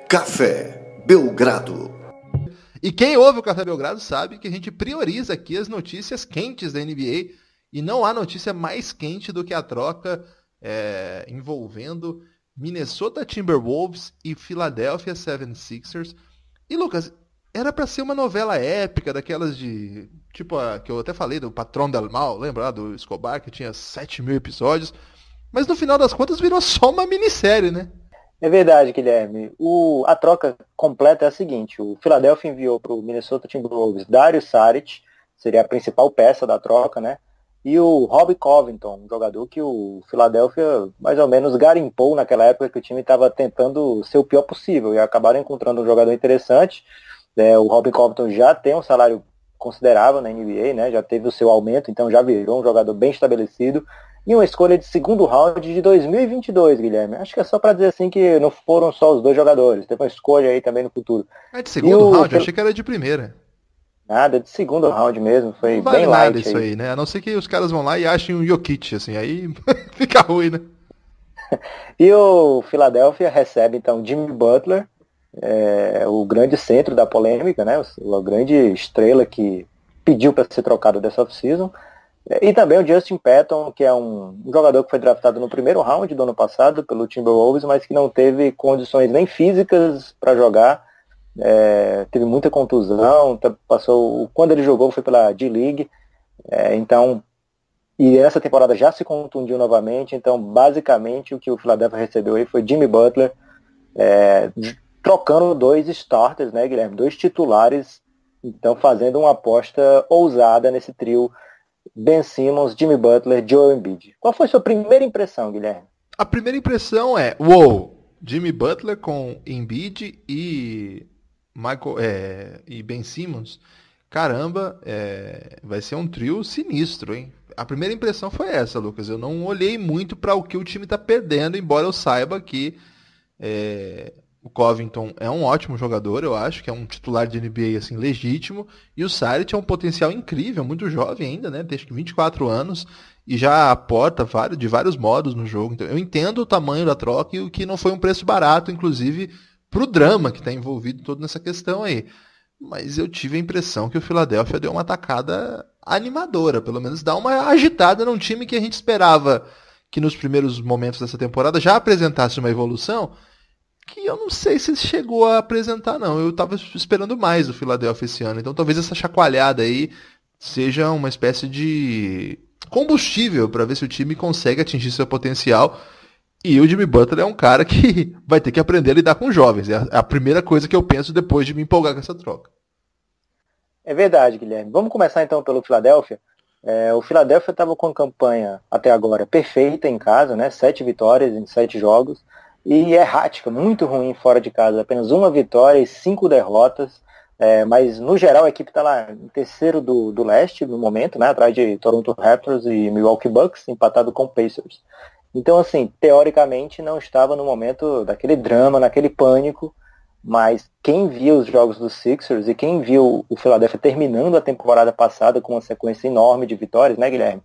Café Belgrado. E quem ouve o Café Belgrado sabe que a gente prioriza aqui as notícias quentes da NBA e não há notícia mais quente do que a troca envolvendo Minnesota Timberwolves e Philadelphia 76ers. E Lucas, era pra ser uma novela épica, daquelas de... tipo a que eu até falei do Patrão del Mal, lembra lá do Escobar, que tinha 7.000 episódios. Mas no final das contas virou só uma minissérie, né? É verdade, Guilherme. A troca completa é a seguinte: o Philadelphia enviou para o Minnesota Timberwolves Dario Saric, seria a principal peça da troca, né? E o Rob Covington, um jogador que o Philadelphia mais ou menos garimpou naquela época que o time estava tentando ser o pior possível, e acabaram encontrando um jogador interessante. O Rob Covington já tem um salário considerável na NBA, né? Já teve o seu aumento, então já virou um jogador bem estabelecido. E uma escolha de segundo round de 2022, Guilherme. Acho que é só para dizer assim que não foram só os dois jogadores. Teve uma escolha aí também no futuro. É de segundo round? Eu achei que era de primeira. Nada, de segundo round mesmo. Foi não vale bem nada light isso aí, né? A não ser que os caras vão lá e achem um Jokic, assim. Aí fica ruim, né? E o Philadelphia recebe, então, Jimmy Butler, o grande centro da polêmica, né? A grande estrela que pediu para ser trocado dessa off-season. E também o Justin Patton, que é um jogador que foi draftado no primeiro round do ano passado pelo Timberwolves, mas que não teve condições nem físicas para jogar. Teve muita contusão, quando ele jogou foi pela D-League. E essa temporada já se contundiu novamente. Então, basicamente, o que o Philadelphia recebeu aí foi Jimmy Butler, trocando dois starters, né, Guilherme? Dois titulares, então fazendo uma aposta ousada nesse trio Ben Simmons, Jimmy Butler, Joel Embiid. Qual foi a sua primeira impressão, Guilherme? A primeira impressão é, uou, Jimmy Butler com Embiid e Ben Simmons. Caramba, vai ser um trio sinistro, hein? A primeira impressão foi essa, Lucas. Eu não olhei muito para o que o time está perdendo, embora eu saiba que o Covington é um ótimo jogador, eu acho, que é um titular de NBA assim, legítimo, e o Saric é um potencial incrível, muito jovem ainda, né? Tem acho que 24 anos, e já aporta de vários modos no jogo. Então, eu entendo o tamanho da troca e o que não foi um preço barato, inclusive, pro drama que está envolvido todo nessa questão aí. Mas eu tive a impressão que o Philadelphia deu uma atacada animadora, pelo menos dá uma agitada num time que a gente esperava que nos primeiros momentos dessa temporada já apresentasse uma evolução, que eu não sei se chegou a apresentar, não. Eu tava esperando mais do Philadelphia esse ano. Então talvez essa chacoalhada aí seja uma espécie de combustível para ver se o time consegue atingir seu potencial. E o Jimmy Butler é um cara que vai ter que aprender a lidar com jovens. É a primeira coisa que eu penso depois de me empolgar com essa troca. É verdade, Guilherme. Vamos começar então pelo Philadelphia. O Philadelphia estava com a campanha até agora perfeita em casa, né? 7 vitórias em 7 jogos. E errática, muito ruim fora de casa. Apenas 1 vitória e 5 derrotas. Mas, no geral, a equipe está lá em terceiro do leste, no momento, né, atrás de Toronto Raptors e Milwaukee Bucks, empatado com Pacers. Então, assim, teoricamente, não estava no momento daquele drama, naquele pânico. Mas quem viu os jogos dos Sixers e quem viu o Philadelphia terminando a temporada passada com uma sequência enorme de vitórias, né, Guilherme?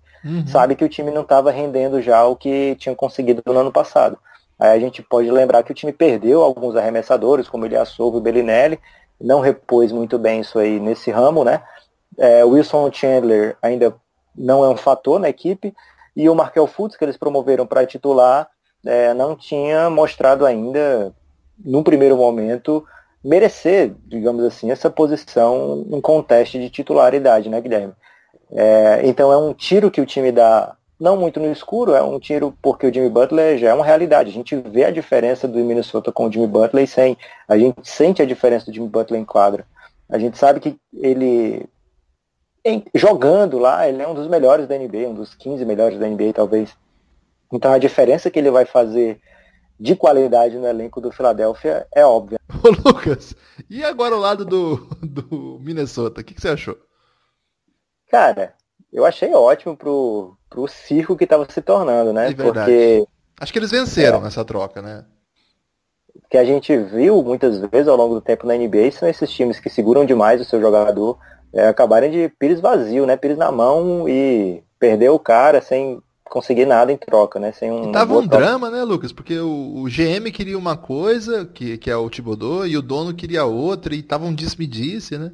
Sabe que o time não estava rendendo já o que tinha conseguido no ano passado. Aí a gente pode lembrar que o time perdeu alguns arremessadores, como Ilyasova e Bellinelli, não repôs muito bem isso aí nesse ramo, né? Wilson Chandler ainda não é um fator na equipe, e o Markelle Fultz, que eles promoveram para titular, não tinha mostrado ainda, no primeiro momento, merecer, digamos assim, essa posição em conteste de titularidade, né, Guilherme? Então é um tiro que o time dá, não muito no escuro, é um tiro porque o Jimmy Butler já é uma realidade. A gente vê a diferença do Minnesota com o Jimmy Butler e a gente sente a diferença do Jimmy Butler em quadra. A gente sabe que ele, jogando lá, ele é um dos melhores da NBA, um dos 15 melhores da NBA, talvez. Então a diferença que ele vai fazer de qualidade no elenco do Philadelphia é óbvia. Ô Lucas, e agora o lado do Minnesota, o que você achou? Cara, eu achei ótimo pro circo que estava se tornando, né? É verdade. Porque acho que eles venceram essa troca, né? Que a gente viu muitas vezes ao longo do tempo na NBA são esses times que seguram demais o seu jogador, acabarem de pires vazio, né? Pires na mão e perder o cara sem conseguir nada em troca, né? Sem E tava um drama, né, Lucas? Porque o GM queria uma coisa, que é o Thibodeau, e o dono queria outra, e tava um disse-me-disse, né?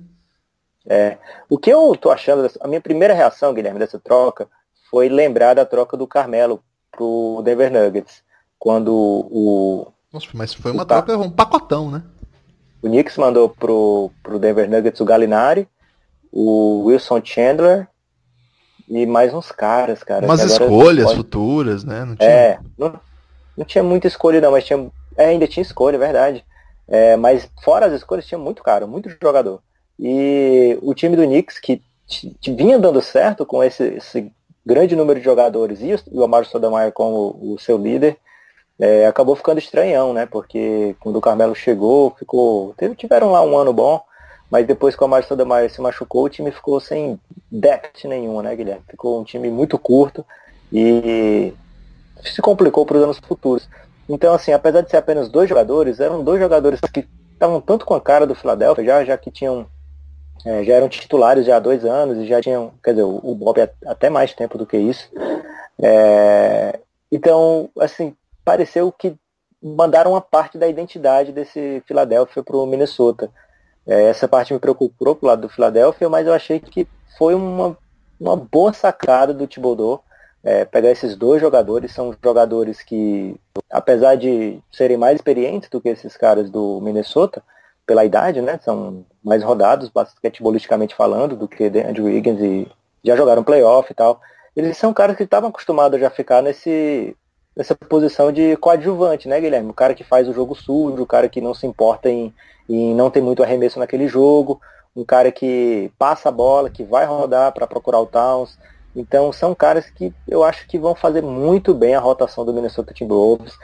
O que eu tô achando, a minha primeira reação, Guilherme, dessa troca, foi lembrar da troca do Carmelo pro Denver Nuggets, quando Nossa, mas foi uma troca, um pacotão, né? o Knicks mandou pro Denver Nuggets o Gallinari, o Wilson Chandler e mais uns caras, cara. Umas escolhas futuras, né? Não tinha... não tinha muita escolha não, mas tinha, ainda tinha escolha, é verdade. Mas fora as escolhas tinha muito cara, muito jogador. E o time do Knicks, que vinha dando certo com esse grande número de jogadores e o Amar'e Stoudemire como o seu líder, acabou ficando estranhão, né? Porque quando o Carmelo chegou, tiveram lá um ano bom, mas depois que o Amar'e Stoudemire se machucou, o time ficou sem depth nenhuma, né, Guilherme? Ficou um time muito curto e se complicou para os anos futuros. Então, assim, apesar de ser apenas 2 jogadores, eram 2 jogadores que estavam tanto com a cara do Philadelphia, já que tinham já eram titulares já há 2 anos e já tinham, quer dizer, o Bob até mais tempo do que isso. Então, assim, pareceu que mandaram uma parte da identidade desse Philadelphia para o Minnesota. Essa parte me preocupou pro lado do Philadelphia, mas eu achei que foi uma boa sacada do Thibodeau. Pegar esses 2 jogadores, são jogadores que, apesar de serem mais experientes do que esses caras do Minnesota, pela idade, né, são mais rodados, basquetebolisticamente falando, do que Andrew Wiggins, e já jogaram playoff e tal. Eles são caras que estavam acostumados a já ficar nessa posição de coadjuvante, né, Guilherme? O cara que faz o jogo sujo, o cara que não se importa em não ter muito arremesso naquele jogo, um cara que passa a bola, que vai rodar para procurar o Towns. Então são caras que eu acho que vão fazer muito bem a rotação do Minnesota Timberwolves.